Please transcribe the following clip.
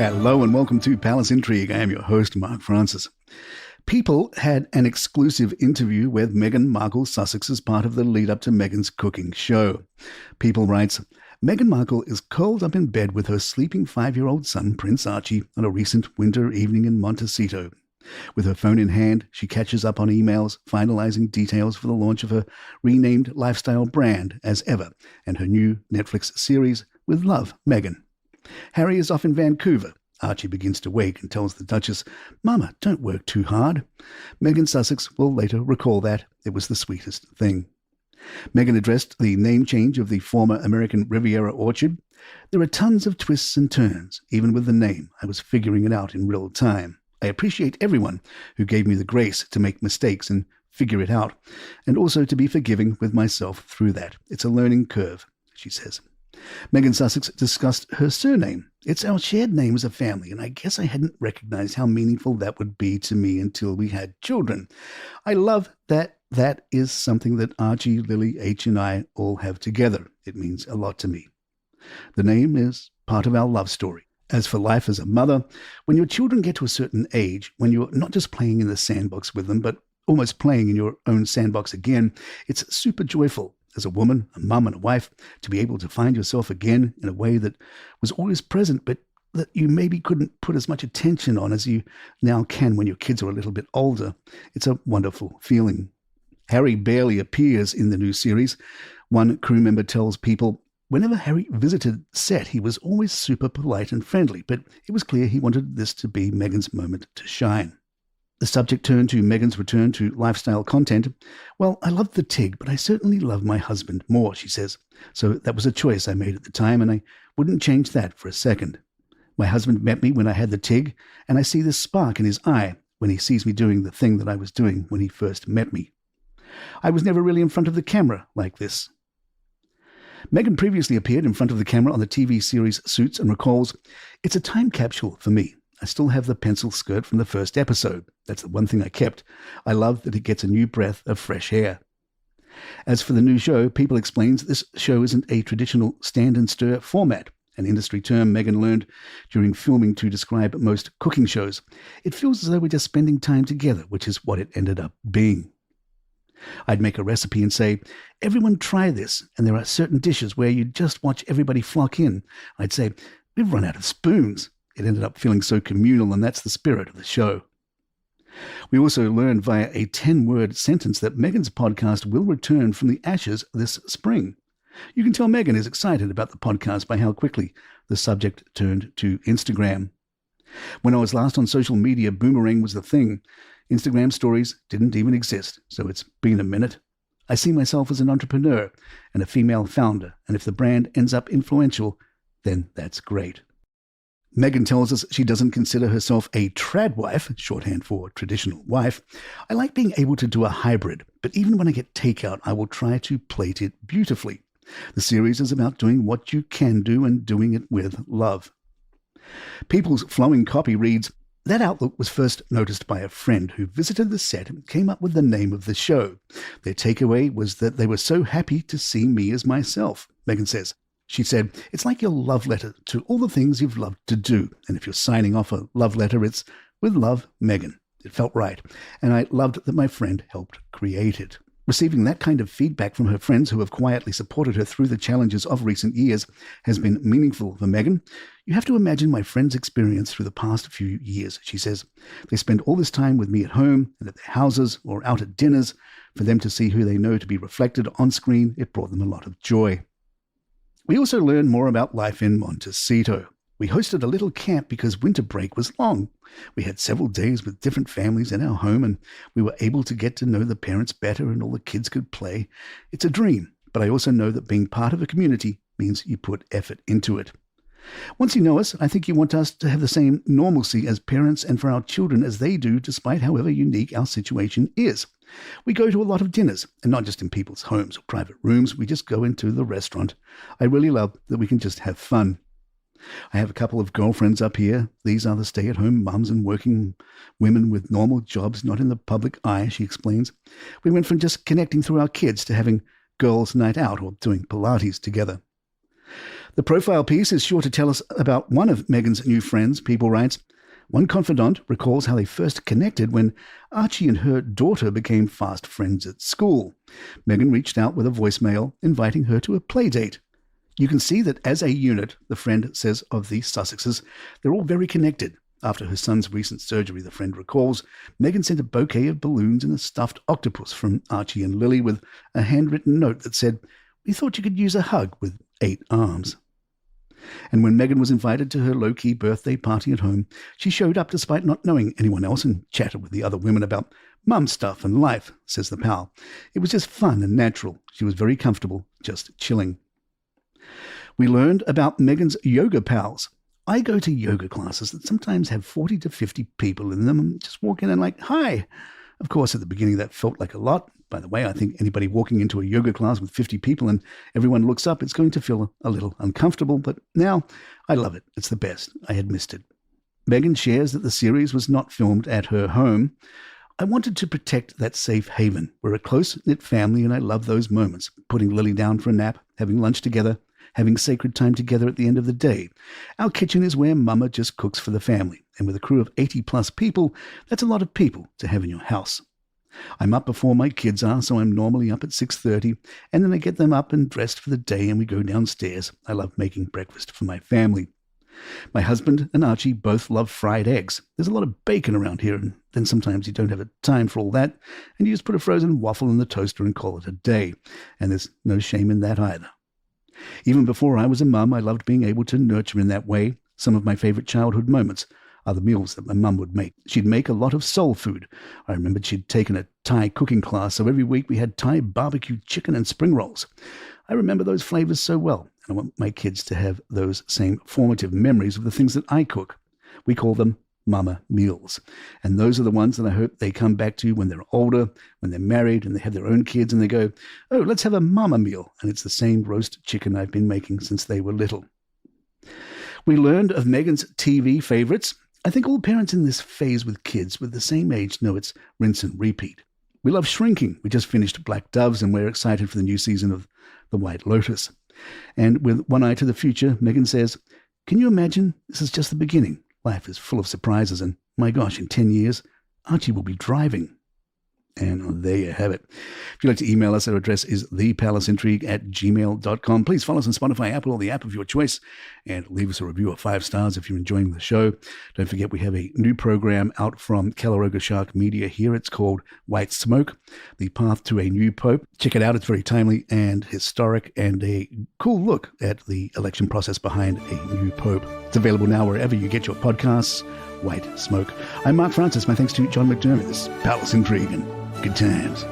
Hello and welcome to Palace Intrigue. I am your host, Mark Francis. People had an exclusive interview with Meghan Markle Sussex as part of the lead-up to Meghan's cooking show. People writes, Meghan Markle is curled up in bed with her sleeping 5-year-old son, Prince Archie, on a recent winter evening in Montecito. With her phone in hand, she catches up on emails, finalizing details for the launch of her renamed lifestyle brand as ever, and her new Netflix series, With Love, Meghan. Harry is off in Vancouver. Archie begins to wake and tells the Duchess, Mama, don't work too hard. Meghan Sussex will later recall that it was the sweetest thing. Meghan addressed the name change of the former American Riviera Orchard. There are tons of twists and turns, even with the name. I was figuring it out in real time. I appreciate everyone who gave me the grace to make mistakes and figure it out, and also to be forgiving with myself through that. It's a learning curve, she says. Meghan Sussex discussed her surname. It's our shared name as a family, and I guess I hadn't recognized how meaningful that would be to me until we had children. I love that that is something that Archie, Lily, H, and I all have together. It means a lot to me. The name is part of our love story. As for life as a mother, when your children get to a certain age, when you're not just playing in the sandbox with them, but almost playing in your own sandbox again, it's super joyful. As a woman, a mum and a wife, to be able to find yourself again in a way that was always present, but that you maybe couldn't put as much attention on as you now can when your kids are a little bit older. It's a wonderful feeling. Harry barely appears in the new series. One crew member tells People, whenever Harry visited set, he was always super polite and friendly, but it was clear he wanted this to be Meghan's moment to shine. The subject turned to Meghan's return to lifestyle content. Well, I loved the TIG, but I certainly love my husband more, she says. So that was a choice I made at the time, and I wouldn't change that for a second. My husband met me when I had the TIG, and I see this spark in his eye when he sees me doing the thing that I was doing when he first met me. I was never really in front of the camera like this. Meghan previously appeared in front of the camera on the TV series Suits and recalls, it's a time capsule for me. I still have the pencil skirt from the first episode. That's the one thing I kept. I love that it gets a new breath of fresh air. As for the new show, People explains this show isn't a traditional stand and stir format, an industry term Meghan learned during filming to describe most cooking shows. It feels as though we're just spending time together, which is what it ended up being. I'd make a recipe and say, everyone try this, and there are certain dishes where you just watch everybody flock in. I'd say, we've run out of spoons. It ended up feeling so communal, and that's the spirit of the show. We also learned via a 10-word sentence that Meghan's podcast will return from the ashes this spring. You can tell Meghan is excited about the podcast by how quickly the subject turned to Instagram. When I was last on social media, boomerang was the thing. Instagram stories didn't even exist, so it's been a minute. I see myself as an entrepreneur and a female founder, and if the brand ends up influential, then that's great. Meghan tells us she doesn't consider herself a trad wife, shorthand for traditional wife. I like being able to do a hybrid, but even when I get takeout, I will try to plate it beautifully. The series is about doing what you can do and doing it with love. People's flowing copy reads, that outlook was first noticed by a friend who visited the set and came up with the name of the show. Their takeaway was that they were so happy to see me as myself, Meghan says. She said, it's like your love letter to all the things you've loved to do. And if you're signing off a love letter, it's with love, Meghan. It felt right. And I loved that my friend helped create it. Receiving that kind of feedback from her friends who have quietly supported her through the challenges of recent years has been meaningful for Meghan. You have to imagine my friends' experience through the past few years, she says. They spend all this time with me at home and at their houses or out at dinners. For them to see who they know to be reflected on screen, it brought them a lot of joy. We also learned more about life in Montecito. We hosted a little camp because winter break was long. We had several days with different families in our home, and we were able to get to know the parents better and all the kids could play. It's a dream, but I also know that being part of a community means you put effort into it. Once you know us, I think you want us to have the same normalcy as parents and for our children as they do, despite however unique our situation is. We go to a lot of dinners, and not just in people's homes or private rooms. We just go into the restaurant. I really love that we can just have fun. I have a couple of girlfriends up here. These are the stay-at-home mums and working women with normal jobs, not in the public eye, she explains. We went from just connecting through our kids to having girls' night out or doing Pilates together. The profile piece is sure to tell us about one of Meghan's new friends. People writes, one confidant recalls how they first connected when Archie and her daughter became fast friends at school. Meghan reached out with a voicemail inviting her to a play date. You can see that as a unit, the friend says of the Sussexes, they're all very connected. After her son's recent surgery, the friend recalls, Meghan sent a bouquet of balloons and a stuffed octopus from Archie and Lily with a handwritten note that said, "We thought you could use a hug with 8 arms." And when Meghan was invited to her low-key birthday party at home, she showed up despite not knowing anyone else and chatted with the other women about mum stuff and life, says the pal. It was just fun and natural. She was very comfortable, just chilling. We learned about Meghan's yoga pals. I go to yoga classes that sometimes have 40 to 50 people in them and just walk in and like, hi. Of course, at the beginning that felt like a lot. By the way, I think anybody walking into a yoga class with 50 people and everyone looks up, it's going to feel a little uncomfortable. But now I love it. It's the best. I had missed it. Meghan shares that the series was not filmed at her home. I wanted to protect that safe haven. We're a close-knit family and I love those moments. Putting Lily down for a nap, having lunch together, having sacred time together at the end of the day. Our kitchen is where Mama just cooks for the family. And with a crew of 80-plus people, that's a lot of people to have in your house. I'm up before my kids are, so I'm normally up at 6:30, and then I get them up and dressed for the day and we go downstairs. I love making breakfast for my family. My husband and Archie both love fried eggs. There's a lot of bacon around here, and then sometimes you don't have time for all that, and you just put a frozen waffle in the toaster and call it a day. And there's no shame in that either. Even before I was a mum, I loved being able to nurture in that way. Some of my favorite childhood moments are the meals that my mum would make. She'd make a lot of soul food. I remembered she'd taken a Thai cooking class, so every week we had Thai barbecue chicken and spring rolls. I remember those flavors so well, and I want my kids to have those same formative memories of the things that I cook. We call them mama meals. And those are the ones that I hope they come back to when they're older, when they're married and they have their own kids and they go, oh, let's have a mama meal. And it's the same roast chicken I've been making since they were little. We learned of Meghan's TV favorites. I think all parents in this phase with kids with the same age know it's rinse and repeat. We love Shrinking. We just finished Black Doves and we're excited for the new season of The White Lotus. And with one eye to the future, Meghan says, can you imagine? This is just the beginning. Life is full of surprises, and my gosh, in 10 years, Archie will be driving. And there you have it. If you'd like to email us, our address is thepalaceintrigue@gmail.com. Please follow us on Spotify, Apple, or the app of your choice, and leave us a review of 5 stars if you're enjoying the show. Don't forget we have a new program out from Calaroga Shark Media here. It's called White Smoke, The Path to a New Pope. Check it out. It's very timely and historic and a cool look at the election process behind a new pope. It's available now wherever you get your podcasts. White Smoke. I'm Mark Francis. My thanks to John McDermott. This is Palace Intrigue and good times.